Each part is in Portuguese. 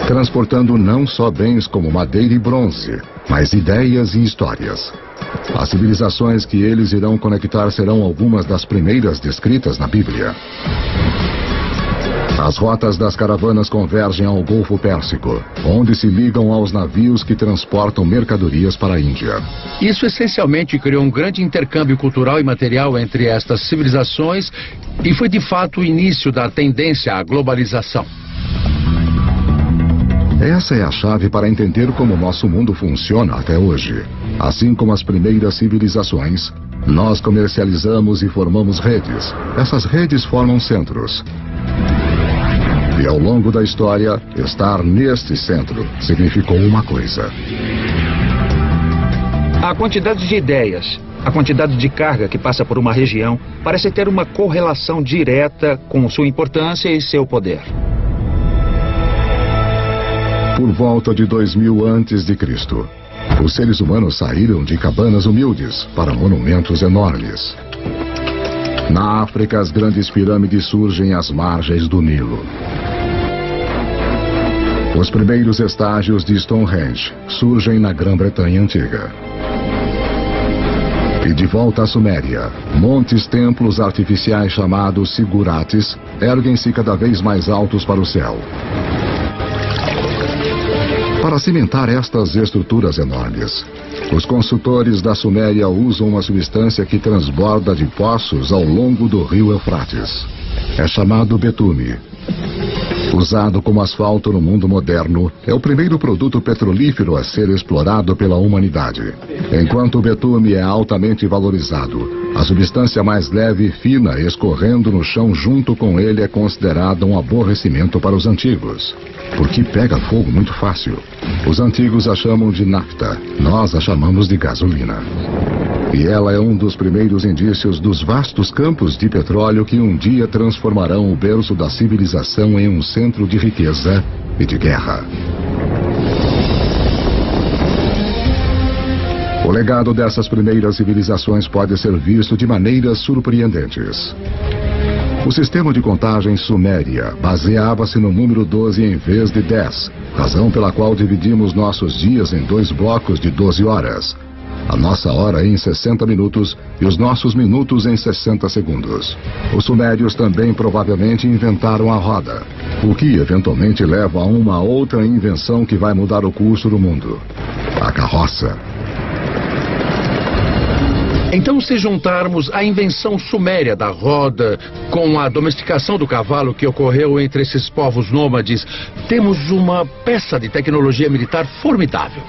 transportando não só bens como madeira e bronze, mas ideias e histórias. As civilizações que eles irão conectar serão algumas das primeiras descritas na Bíblia. As rotas das caravanas convergem ao Golfo Pérsico, onde se ligam aos navios que transportam mercadorias para a Índia. Isso essencialmente criou um grande intercâmbio cultural e material entre estas civilizações e foi de fato o início da tendência à globalização. Essa é a chave para entender como o nosso mundo funciona até hoje. Assim como as primeiras civilizações, nós comercializamos e formamos redes. Essas redes formam centros. E ao longo da história, estar neste centro significou uma coisa. A quantidade de ideias, a quantidade de carga que passa por uma região parece ter uma correlação direta com sua importância e seu poder. Por volta de 2000 a.C., os seres humanos saíram de cabanas humildes para monumentos enormes. Na África, as grandes pirâmides surgem às margens do Nilo. Os primeiros estágios de Stonehenge surgem na Grã-Bretanha Antiga. E de volta à Suméria, montes templos artificiais chamados zigurates erguem-se cada vez mais altos para o céu. Para cimentar estas estruturas enormes, os construtores da Suméria usam uma substância que transborda de poços ao longo do rio Eufrates. É chamado betume. Usado como asfalto no mundo moderno, é o primeiro produto petrolífero a ser explorado pela humanidade. Enquanto o betume é altamente valorizado, a substância mais leve e fina escorrendo no chão junto com ele é considerada um aborrecimento para os antigos, porque pega fogo muito fácil. Os antigos a chamam de nafta, nós a chamamos de gasolina. E ela é um dos primeiros indícios dos vastos campos de petróleo que um dia transformarão o berço da civilização em um centro de riqueza e de guerra. O legado dessas primeiras civilizações pode ser visto de maneiras surpreendentes. O sistema de contagem suméria baseava-se no número 12 em vez de 10, razão pela qual dividimos nossos dias em 2 blocos de 12 horas. A nossa hora em 60 minutos e os nossos minutos em 60 segundos. Os sumérios também provavelmente inventaram a roda, o que eventualmente leva a uma outra invenção que vai mudar o curso do mundo: a carroça. Então, se juntarmos a invenção suméria da roda com a domesticação do cavalo que ocorreu entre esses povos nômades, temos uma peça de tecnologia militar formidável.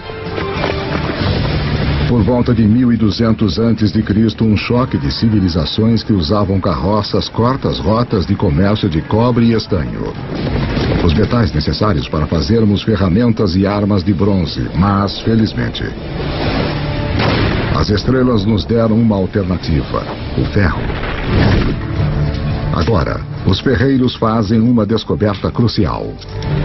Por volta de 1200 a.C., um choque de civilizações que usavam carroças corta as rotas de comércio de cobre e estanho. Os metais necessários para fazermos ferramentas e armas de bronze, mas, felizmente, as estrelas nos deram uma alternativa: o ferro. Agora, os ferreiros fazem uma descoberta crucial.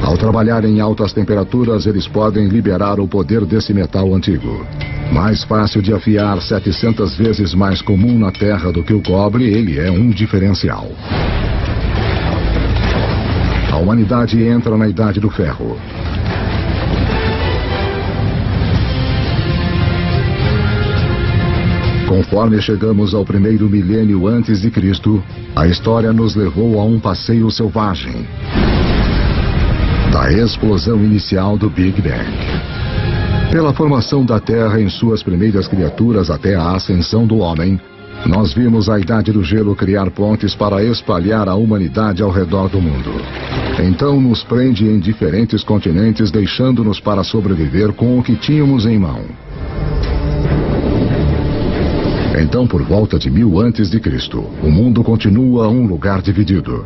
Ao trabalhar em altas temperaturas, eles podem liberar o poder desse metal antigo. Mais fácil de afiar, 700 vezes mais comum na Terra do que o cobre, ele é um diferencial. A humanidade entra na Idade do Ferro. Conforme chegamos ao primeiro milênio antes de Cristo, a história nos levou a um passeio selvagem. Da explosão inicial do Big Bang. Pela formação da Terra em suas primeiras criaturas até a ascensão do homem, nós vimos a Idade do Gelo criar pontes para espalhar a humanidade ao redor do mundo. Então nos prende em diferentes continentes, deixando-nos para sobreviver com o que tínhamos em mão. Então, por volta de 1000 a.C., o mundo continua um lugar dividido.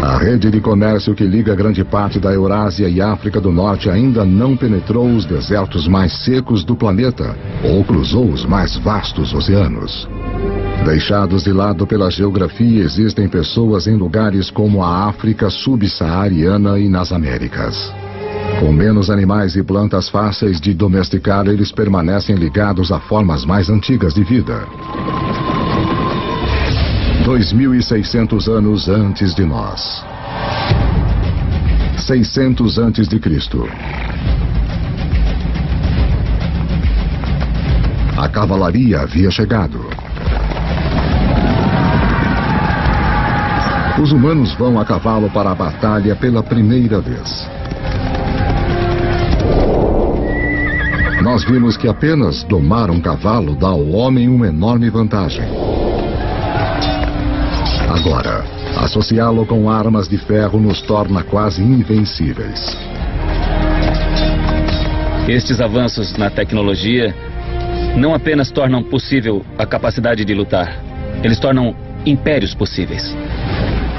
A rede de comércio que liga grande parte da Eurásia e África do Norte ainda não penetrou os desertos mais secos do planeta ou cruzou os mais vastos oceanos. Deixados de lado pela geografia, existem pessoas em lugares como a África subsaariana e nas Américas. Com menos animais e plantas fáceis de domesticar, eles permanecem ligados a formas mais antigas de vida. 2600 anos antes de nós. 600 a.C. A cavalaria havia chegado. Os humanos vão a cavalo para a batalha pela primeira vez. Nós vimos que apenas domar um cavalo dá ao homem uma enorme vantagem. Agora, associá-lo com armas de ferro nos torna quase invencíveis. Estes avanços na tecnologia não apenas tornam possível a capacidade de lutar, eles tornam impérios possíveis.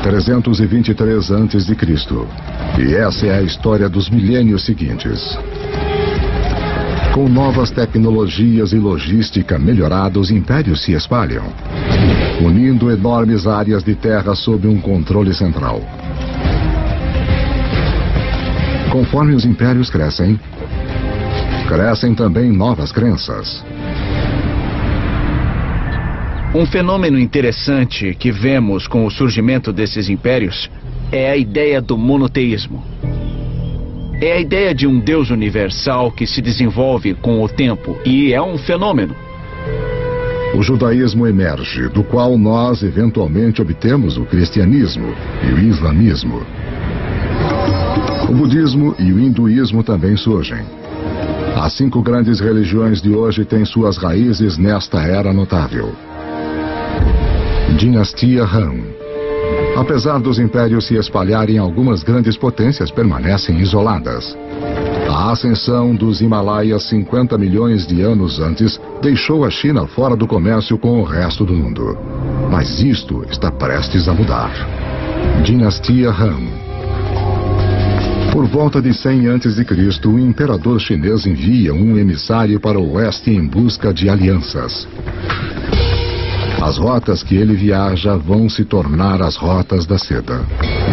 323 a.C. E essa é a história dos milênios seguintes. Com novas tecnologias e logística melhorada, os impérios se espalham, unindo enormes áreas de terra sob um controle central. Conforme os impérios crescem, crescem também novas crenças. Um fenômeno interessante que vemos com o surgimento desses impérios é a ideia do monoteísmo. É a ideia de um Deus universal que se desenvolve com o tempo e é um fenômeno. O judaísmo emerge, do qual nós eventualmente obtemos o cristianismo e o islamismo. O budismo e o hinduísmo também surgem. As 5 grandes religiões de hoje têm suas raízes nesta era notável. Dinastia Han. Apesar dos impérios se espalharem, algumas grandes potências permanecem isoladas. A ascensão dos Himalaias 50 milhões de anos antes deixou a China fora do comércio com o resto do mundo. Mas isto está prestes a mudar. Dinastia Han. Por volta de 100 a.C., o imperador chinês envia um emissário para o oeste em busca de alianças. As rotas que ele viaja vão se tornar as rotas da seda.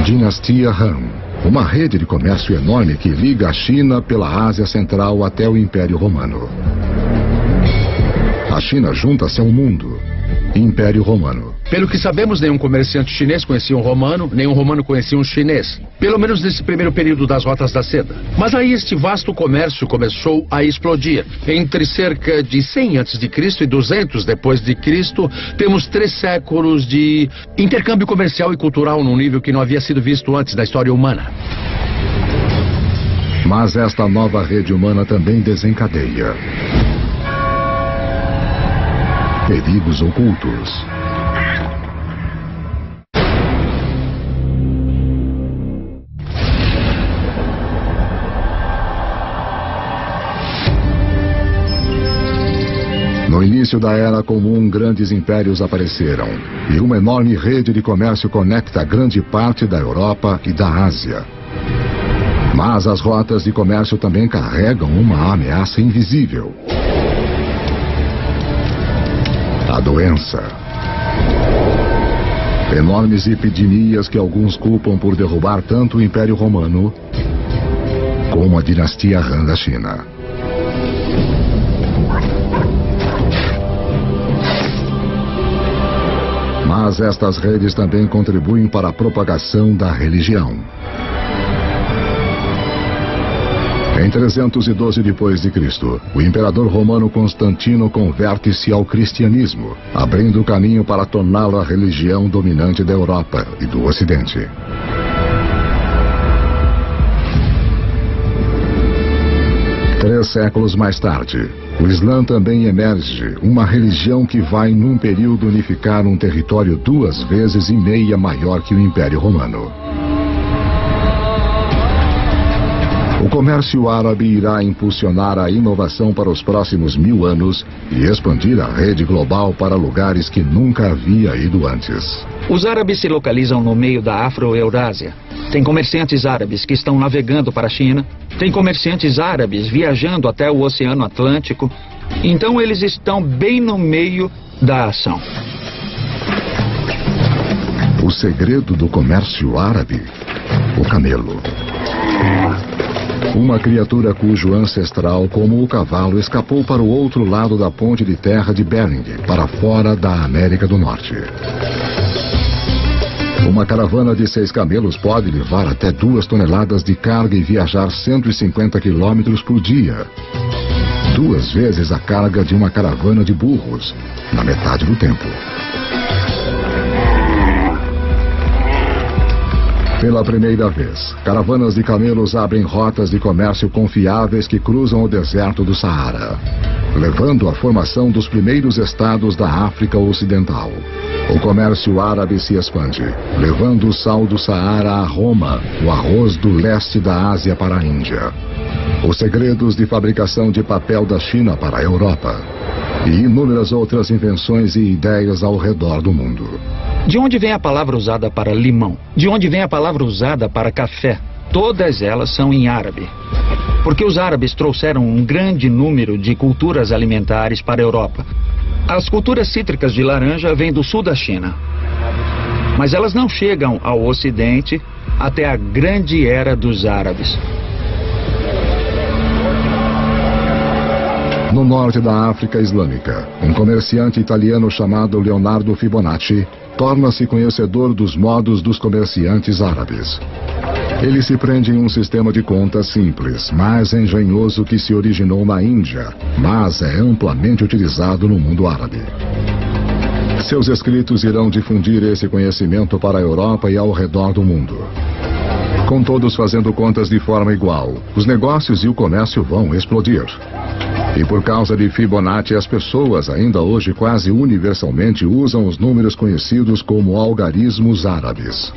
Dinastia Han. Uma rede de comércio enorme que liga a China pela Ásia Central até o Império Romano. A China junta-se ao mundo. Império Romano. Pelo que sabemos, nenhum comerciante chinês conhecia um romano, nenhum romano conhecia um chinês. Pelo menos nesse primeiro período das rotas da seda. Mas aí este vasto comércio começou a explodir. Entre cerca de 100 a.C. e 200 depois de Cristo, temos 3 séculos de intercâmbio comercial e cultural num nível que não havia sido visto antes da história humana. Mas esta nova rede humana também desencadeia perigos ocultos. No início da Era Comum, grandes impérios apareceram, e uma enorme rede de comércio conecta grande parte da Europa e da Ásia. Mas as rotas de comércio também carregam uma ameaça invisível. A doença. Enormes epidemias que alguns culpam por derrubar tanto o Império Romano como a dinastia Han da China. Mas estas redes também contribuem para a propagação da religião. Em 312 d.C., o imperador romano Constantino converte-se ao cristianismo, abrindo o caminho para torná-lo a religião dominante da Europa e do Ocidente. Três séculos mais tarde, o Islã também emerge, uma religião que vai num período unificar um território 2,5 vezes maior que o Império Romano. O comércio árabe irá impulsionar a inovação para os próximos 1000 anos e expandir a rede global para lugares que nunca havia ido antes. Os árabes se localizam no meio da Afro-Eurásia. Tem comerciantes árabes que estão navegando para a China. Tem comerciantes árabes viajando até o Oceano Atlântico. Então eles estão bem no meio da ação. O segredo do comércio árabe? O camelo. Uma criatura cujo ancestral, como o cavalo, escapou para o outro lado da ponte de terra de Bering, para fora da América do Norte. Uma caravana de 6 camelos pode levar até 2 toneladas de carga e viajar 150 quilômetros por dia. 2 vezes a carga de uma caravana de burros, na metade do tempo. Pela primeira vez, caravanas de camelos abrem rotas de comércio confiáveis que cruzam o deserto do Saara, levando à formação dos primeiros estados da África Ocidental. O comércio árabe se expande, levando o sal do Saara a Roma, o arroz do leste da Ásia para a Índia, os segredos de fabricação de papel da China para a Europa e inúmeras outras invenções e ideias ao redor do mundo. De onde vem a palavra usada para limão? De onde vem a palavra usada para café? Todas elas são em árabe. Porque os árabes trouxeram um grande número de culturas alimentares para a Europa. As culturas cítricas de laranja vêm do sul da China. Mas elas não chegam ao Ocidente até a grande era dos árabes. No norte da África Islâmica, um comerciante italiano chamado Leonardo Fibonacci torna-se conhecedor dos modos dos comerciantes árabes. Ele se prende em um sistema de contas simples, mas engenhoso que se originou na Índia, mas é amplamente utilizado no mundo árabe. Seus escritos irão difundir esse conhecimento para a Europa e ao redor do mundo. Com todos fazendo contas de forma igual, os negócios e o comércio vão explodir. E por causa de Fibonacci, as pessoas ainda hoje quase universalmente usam os números conhecidos como algarismos árabes.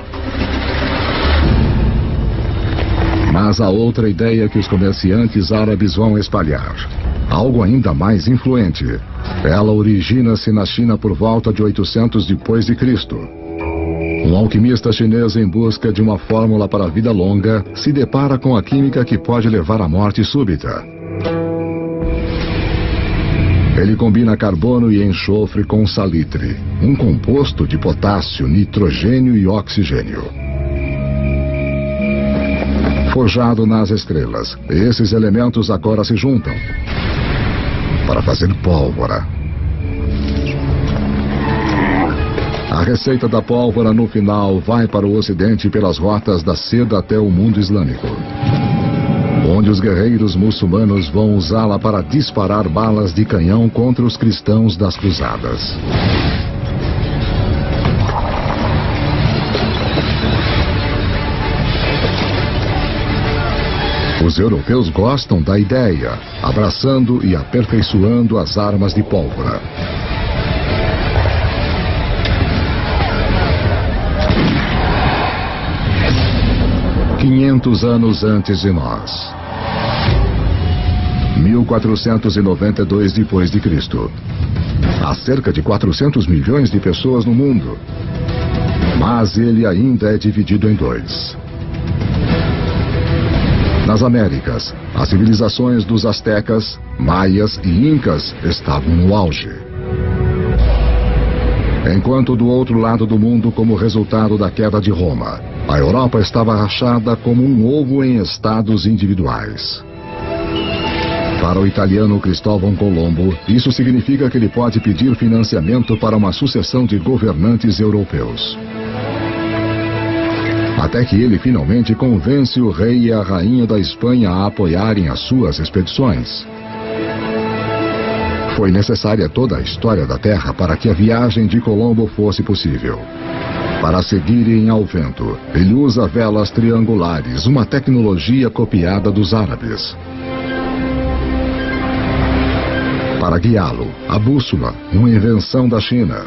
Mas há outra ideia que os comerciantes árabes vão espalhar. Algo ainda mais influente. Ela origina-se na China por volta de 800 depois de Cristo. Um alquimista chinês em busca de uma fórmula para a vida longa se depara com a química que pode levar à morte súbita. Ele combina carbono e enxofre com salitre, um composto de potássio, nitrogênio e oxigênio. Forjado nas estrelas, esses elementos agora se juntam para fazer pólvora. A receita da pólvora no final vai para o Ocidente pelas rotas da seda até o mundo islâmico, onde os guerreiros muçulmanos vão usá-la para disparar balas de canhão contra os cristãos das cruzadas. Os europeus gostam da ideia, abraçando e aperfeiçoando as armas de pólvora. "500 anos antes de nós. 1492 depois de Cristo. Há cerca de 400 milhões de pessoas no mundo, mas ele ainda é dividido em 2. Nas Américas, as civilizações dos astecas, maias e incas estavam no auge. Enquanto do outro lado do mundo, como resultado da queda de Roma, a Europa estava rachada como um ovo em estados individuais. Para o italiano Cristóvão Colombo, isso significa que ele pode pedir financiamento para uma sucessão de governantes europeus. Até que ele finalmente convence o rei e a rainha da Espanha a apoiarem as suas expedições. Foi necessária toda a história da Terra para que a viagem de Colombo fosse possível. Para seguirem ao vento, ele usa velas triangulares, uma tecnologia copiada dos árabes. Para guiá-lo, a bússola, uma invenção da China.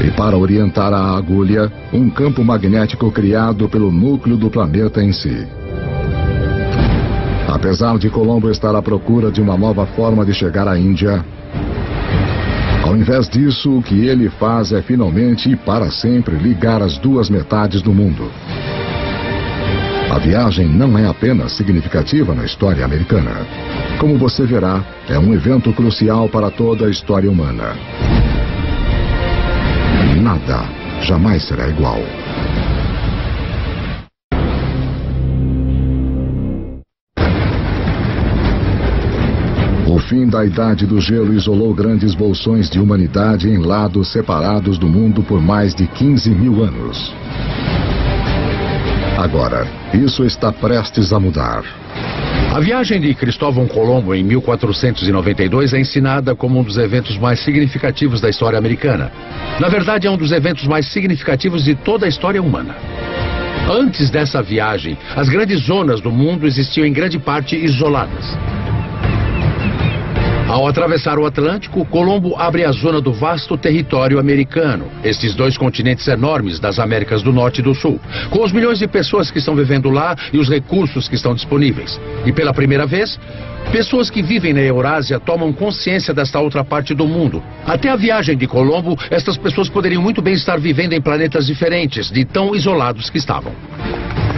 E para orientar a agulha, um campo magnético criado pelo núcleo do planeta em si. Apesar de Colombo estar à procura de uma nova forma de chegar à Índia, ao invés disso, o que ele faz é finalmente e para sempre ligar as duas metades do mundo. A viagem não é apenas significativa na história americana. Como você verá, é um evento crucial para toda a história humana. Nada jamais será igual. O fim da Idade do Gelo isolou grandes bolsões de humanidade em lados separados do mundo por mais de 15 mil anos. Agora, isso está prestes a mudar. A viagem de Cristóvão Colombo em 1492 é ensinada como um dos eventos mais significativos da história americana. Na verdade, é um dos eventos mais significativos de toda a história humana. Antes dessa viagem, as grandes zonas do mundo existiam em grande parte isoladas. Ao atravessar o Atlântico, Colombo abre a zona do vasto território americano, estes dois continentes enormes das Américas do Norte e do Sul, com os milhões de pessoas que estão vivendo lá e os recursos que estão disponíveis. E pela primeira vez, pessoas que vivem na Eurásia tomam consciência desta outra parte do mundo. Até a viagem de Colombo, estas pessoas poderiam muito bem estar vivendo em planetas diferentes, de tão isolados que estavam.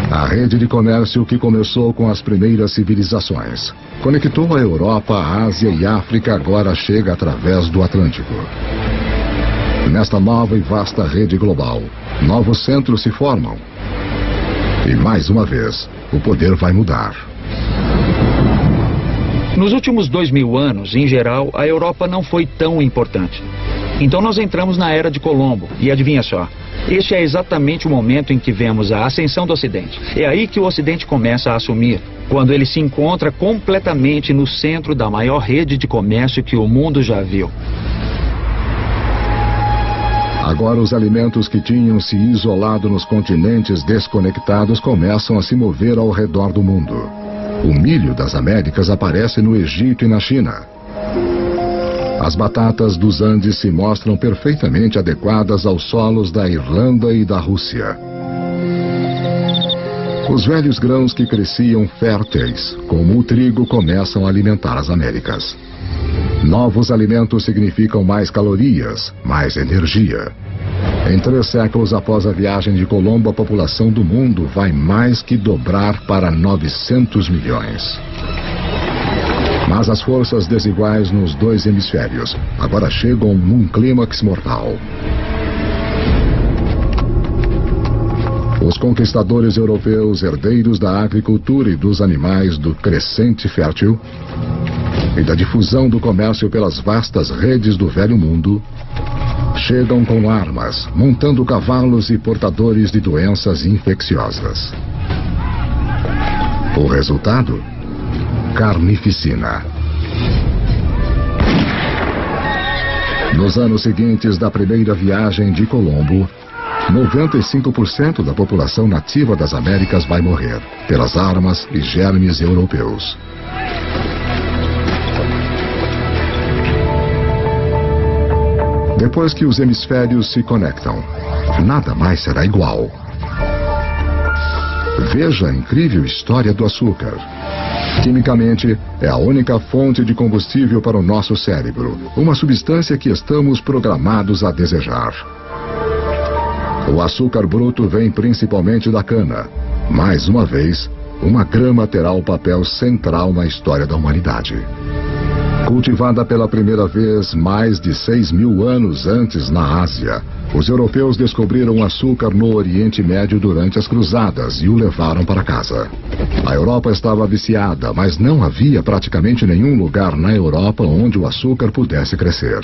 A rede de comércio que começou com as primeiras civilizações conectou a Europa, a Ásia e a África, agora chega através do Atlântico. Nesta nova e vasta rede global, novos centros se formam. E mais uma vez, o poder vai mudar. Nos últimos 2000 anos, em geral, a Europa não foi tão importante. Então nós entramos na Era de Colombo, e adivinha só, este é exatamente o momento em que vemos a ascensão do Ocidente. É aí que o Ocidente começa a assumir, quando ele se encontra completamente no centro da maior rede de comércio que o mundo já viu. Agora os alimentos que tinham se isolado nos continentes desconectados começam a se mover ao redor do mundo. O milho das Américas aparece no Egito e na China. As batatas dos Andes se mostram perfeitamente adequadas aos solos da Irlanda e da Rússia. Os velhos grãos que cresciam férteis, como o trigo, começam a alimentar as Américas. Novos alimentos significam mais calorias, mais energia. Em 3 séculos após a viagem de Colombo, a população do mundo vai mais que dobrar para 900 milhões. Mas as forças desiguais nos 2 hemisférios agora chegam num clímax mortal. Os conquistadores europeus, herdeiros da agricultura e dos animais do crescente fértil e da difusão do comércio pelas vastas redes do velho mundo, chegam com armas, montando cavalos e portadores de doenças infecciosas. O resultado? Carnificina. Nos anos seguintes da primeira viagem de Colombo, 95% da população nativa das Américas vai morrer pelas armas e germes europeus. Depois que os hemisférios se conectam, nada mais será igual. Veja a incrível história do açúcar. Quimicamente, é a única fonte de combustível para o nosso cérebro, uma substância que estamos programados a desejar. O açúcar bruto vem principalmente da cana. Mais uma vez, uma grama terá o papel central na história da humanidade. Cultivada pela primeira vez mais de 6.000 anos antes na Ásia, os europeus descobriram o açúcar no Oriente Médio durante as cruzadas e o levaram para casa. A Europa estava viciada, mas não havia praticamente nenhum lugar na Europa onde o açúcar pudesse crescer.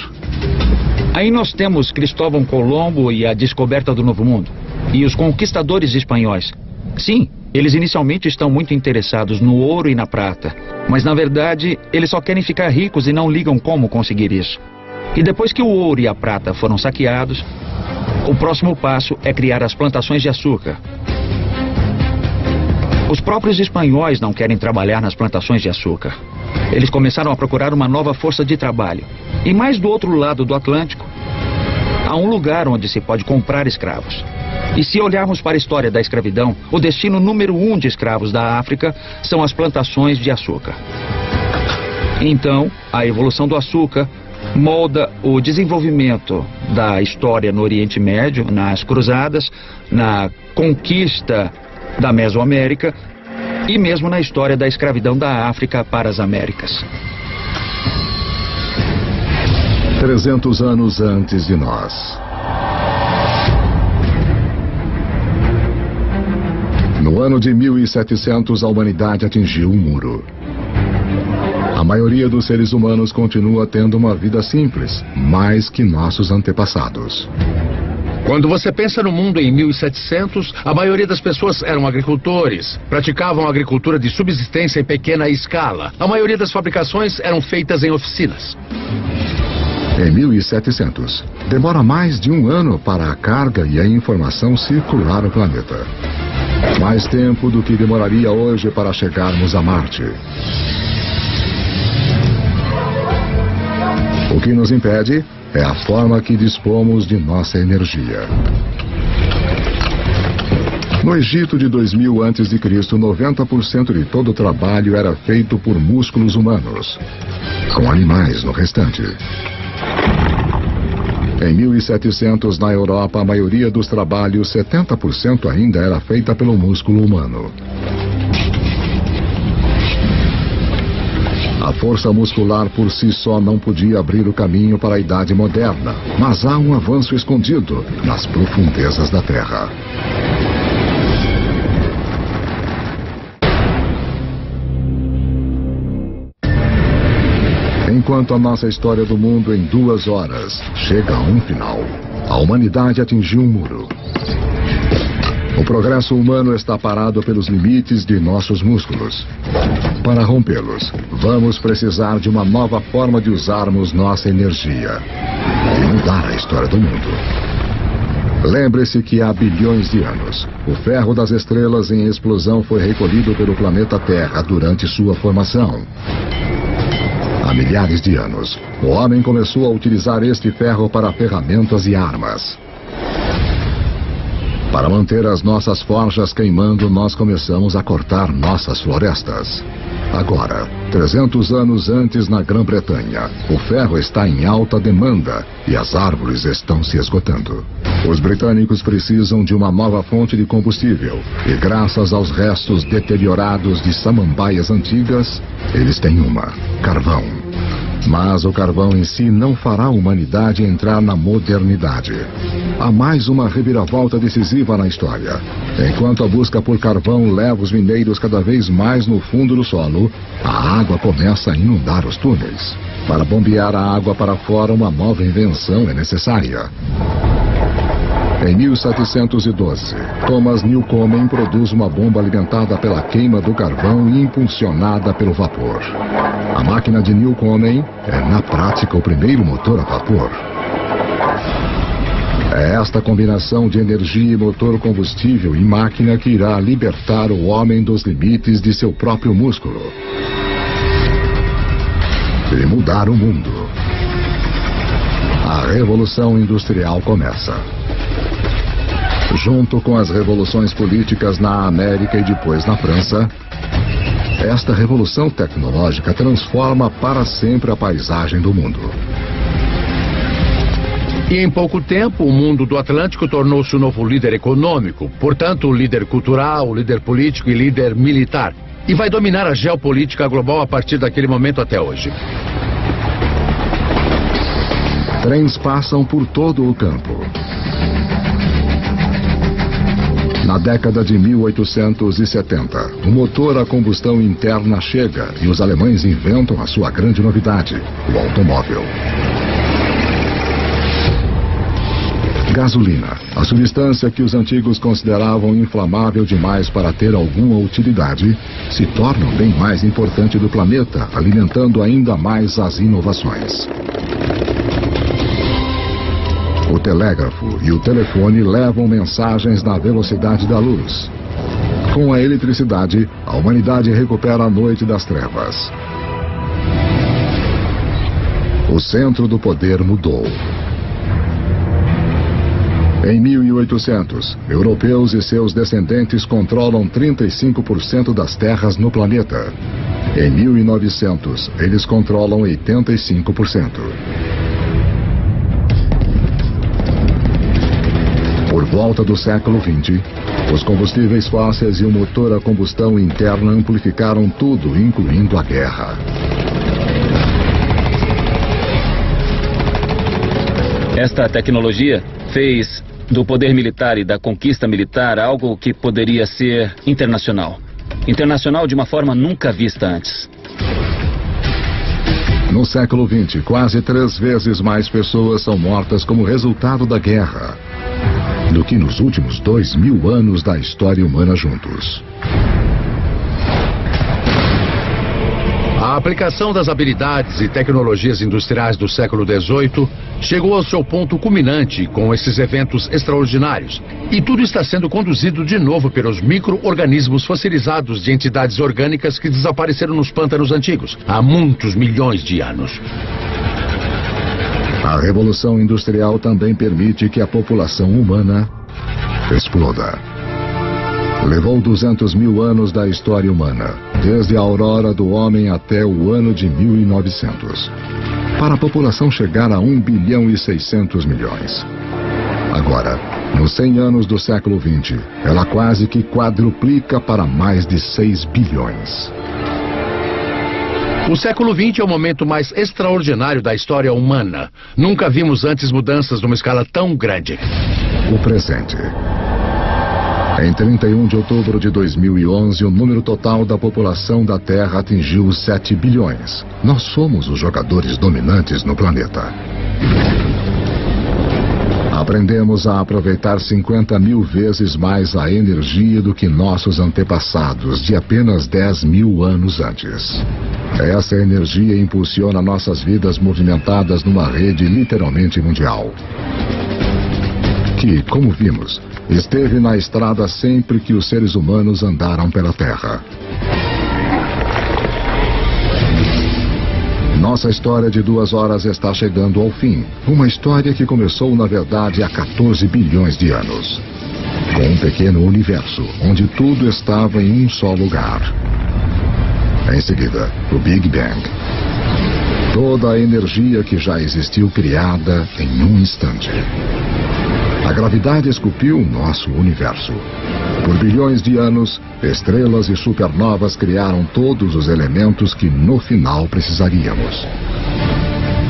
Aí nós temos Cristóvão Colombo e a descoberta do Novo Mundo. E os conquistadores espanhóis. Sim, eles inicialmente estão muito interessados no ouro e na prata. Mas na verdade, eles só querem ficar ricos e não ligam como conseguir isso. E depois que o ouro e a prata foram saqueados, o próximo passo é criar as plantações de açúcar. Os próprios espanhóis não querem trabalhar nas plantações de açúcar. Eles começaram a procurar uma nova força de trabalho. E mais do outro lado do Atlântico, há um lugar onde se pode comprar escravos. E se olharmos para a história da escravidão, o destino número 1 de escravos da África são as plantações de açúcar. Então, a evolução do açúcar molda o desenvolvimento da história no Oriente Médio, nas cruzadas, na conquista da Mesoamérica e mesmo na história da escravidão da África para as Américas. 300 anos antes de nós. No ano de 1700, a humanidade atingiu um muro. A maioria dos seres humanos continua tendo uma vida simples, mais que nossos antepassados. Quando você pensa no mundo em 1700, a maioria das pessoas eram agricultores. Praticavam agricultura de subsistência em pequena escala. A maioria das fabricações eram feitas em oficinas. Em 1700, demora mais de um ano para a carga e a informação circular o planeta. Mais tempo do que demoraria hoje para chegarmos a Marte. O que nos impede é a forma que dispomos de nossa energia. No Egito de 2000 a.C., 90% de todo o trabalho era feito por músculos humanos, com animais no restante. Em 1700, na Europa, a maioria dos trabalhos, 70% ainda era feita pelo músculo humano. A força muscular por si só não podia abrir o caminho para a Idade Moderna, mas há um avanço escondido nas profundezas da Terra. Enquanto a nossa história do mundo em 2 horas chega a um final, a humanidade atingiu um muro. O progresso humano está parado pelos limites de nossos músculos. Para rompê-los, vamos precisar de uma nova forma de usarmos nossa energia e mudar a história do mundo. Lembre-se que há bilhões de anos, o ferro das estrelas em explosão foi recolhido pelo planeta Terra durante sua formação. Há milhares de anos, o homem começou a utilizar este ferro para ferramentas e armas. Para manter as nossas forjas queimando, nós começamos a cortar nossas florestas. Agora, 300 anos antes na Grã-Bretanha, o ferro está em alta demanda e as árvores estão se esgotando. Os britânicos precisam de uma nova fonte de combustível e, graças aos restos deteriorados de samambaias antigas, eles têm uma: carvão. Mas o carvão em si não fará a humanidade entrar na modernidade. Há mais uma reviravolta decisiva na história. Enquanto a busca por carvão leva os mineiros cada vez mais no fundo do solo, a água começa a inundar os túneis. Para bombear a água para fora, uma nova invenção é necessária. Em 1712, Thomas Newcomen produz uma bomba alimentada pela queima do carvão e impulsionada pelo vapor. A máquina de Newcomen é, na prática, o primeiro motor a vapor. É esta combinação de energia e motor combustível e máquina que irá libertar o homem dos limites de seu próprio músculo e mudar o mundo. A Revolução Industrial começa. Junto com as revoluções políticas na América e depois na França, esta revolução tecnológica transforma para sempre a paisagem do mundo. E em pouco tempo, o mundo do Atlântico tornou-se o novo líder econômico, portanto, líder cultural, líder político e líder militar. E vai dominar a geopolítica global a partir daquele momento até hoje. Trens passam por todo o campo. Na década de 1870, o motor a combustão interna chega e os alemães inventam a sua grande novidade, o automóvel. Gasolina, a substância que os antigos consideravam inflamável demais para ter alguma utilidade, se torna o bem mais importante do planeta, alimentando ainda mais as inovações. O telégrafo e o telefone levam mensagens na velocidade da luz. Com a eletricidade, a humanidade recupera a noite das trevas. O centro do poder mudou. Em 1800, europeus e seus descendentes controlam 35% das terras no planeta. Em 1900, eles controlam 85%. Por volta do século XX, os combustíveis fósseis e o motor a combustão interna amplificaram tudo, incluindo a guerra. Esta tecnologia fez do poder militar e da conquista militar algo que poderia ser internacional. Internacional de uma forma nunca vista antes. No século XX, quase 3 vezes mais pessoas são mortas como resultado da guerra do que nos últimos 2000 anos da história humana juntos. A aplicação das habilidades e tecnologias industriais do século XVIII chegou ao seu ponto culminante com esses eventos extraordinários. E tudo está sendo conduzido de novo pelos micro-organismos fossilizados de entidades orgânicas que desapareceram nos pântanos antigos há muitos milhões de anos. A Revolução Industrial também permite que a população humana exploda. Levou 200 mil anos da história humana, desde a aurora do homem até o ano de 1900, para a população chegar a 1 bilhão e 600 milhões. Agora, nos 100 anos do século XX, ela quase que quadruplica para mais de 6 bilhões. O século XX é o momento mais extraordinário da história humana. Nunca vimos antes mudanças numa escala tão grande. O presente. Em 31 de outubro de 2011, o número total da população da Terra atingiu os 7 bilhões. Nós somos os jogadores dominantes no planeta. Aprendemos a aproveitar 50 mil vezes mais a energia do que nossos antepassados de apenas 10 mil anos antes. Essa energia impulsiona nossas vidas movimentadas numa rede literalmente mundial, que, como vimos, esteve na estrada sempre que os seres humanos andaram pela Terra. Nossa história de 2 horas está chegando ao fim. Uma história que começou, na verdade, há 14 bilhões de anos. Com um pequeno universo, onde tudo estava em um só lugar. Em seguida, o Big Bang. Toda a energia que já existiu criada em um instante. A gravidade esculpiu nosso universo. Por bilhões de anos, estrelas e supernovas criaram todos os elementos que no final precisaríamos.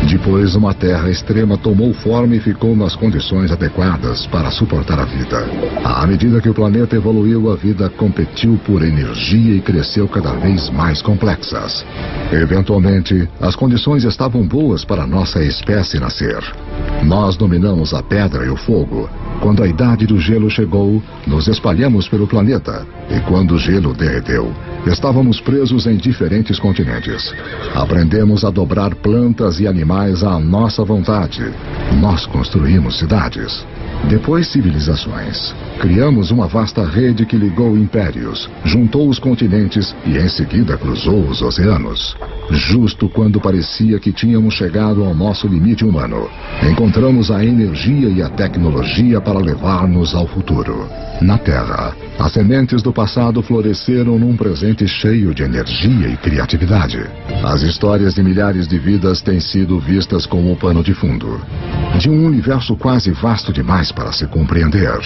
Depois, uma Terra extrema tomou forma e ficou nas condições adequadas para suportar a vida. À medida que o planeta evoluiu, a vida competiu por energia e cresceu cada vez mais complexas. Eventualmente, as condições estavam boas para nossa espécie nascer. Nós dominamos a pedra e o fogo. Quando a idade do gelo chegou, nos espalhamos pelo planeta. E quando o gelo derreteu, estávamos presos em diferentes continentes. Aprendemos a dobrar plantas e animais à nossa vontade. Nós construímos cidades. Depois, civilizações. Criamos uma vasta rede que ligou impérios, juntou os continentes e em seguida cruzou os oceanos. Justo quando parecia que tínhamos chegado ao nosso limite humano, encontramos a energia e a tecnologia para levar-nos ao futuro. Na Terra, as sementes do passado floresceram num presente cheio de energia e criatividade. As histórias de milhares de vidas têm sido vistas como o pano de fundo de um universo quase vasto demais para se compreender.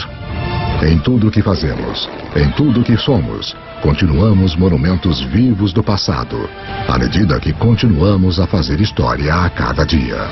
Em tudo o que fazemos, em tudo o que somos, continuamos monumentos vivos do passado, à medida que continuamos a fazer história a cada dia.